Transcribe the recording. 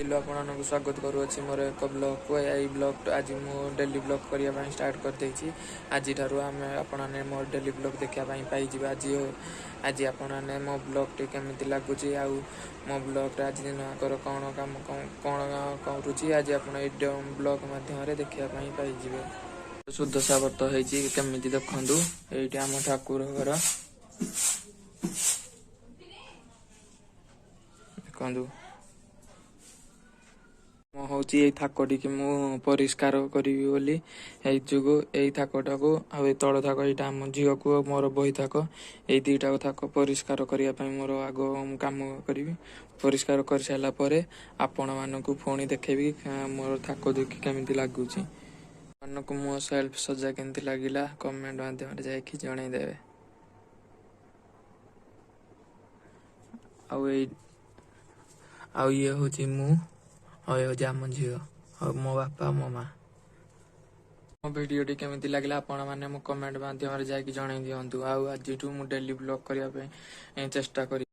Hello आपको स्वागत करुँच मोर एक ब्लॉग को यही ब्लॉग आज मु डेली ब्लॉग करने स्टार्ट कर देछि। आज आम आपने मोर डेली ब्लॉग देखापी पाइबे। आज आपने मो ब्लॉग टी केमिति लगुच आ मो ब्लॉग आज दिन कौन काम कौन करुँच आज आप ब्लॉग मध्यम देखापी पाइबे। सुदशा व्रत होती केमिति देखु ये आम ठाकुर घर देखु हूँ ये थाकटी की मु परिष्कार करी बोली जो यही थाकटा को तल थाक यहाँ आम झील को मोर बही थाक ये दुईटा थाक परिष्कार करने मोर आग कम करी परिष्कार कर सारापर आपण मानक पुणी देखेबी मोर थाक देखी केमिति लगुच मानक मो सेल्फ सजा केमती लगिला कमेंट माध्यम जाकि जनईदेवे। ये हूँ मु आम झील और मो बापा मो माँ। मो भिडियोटी केमिति लागला आपण माने मो कमेंट माध्यम जाकि जणाई दियंतु। आज मु डेली ब्लॉग करने चेष्टा करी।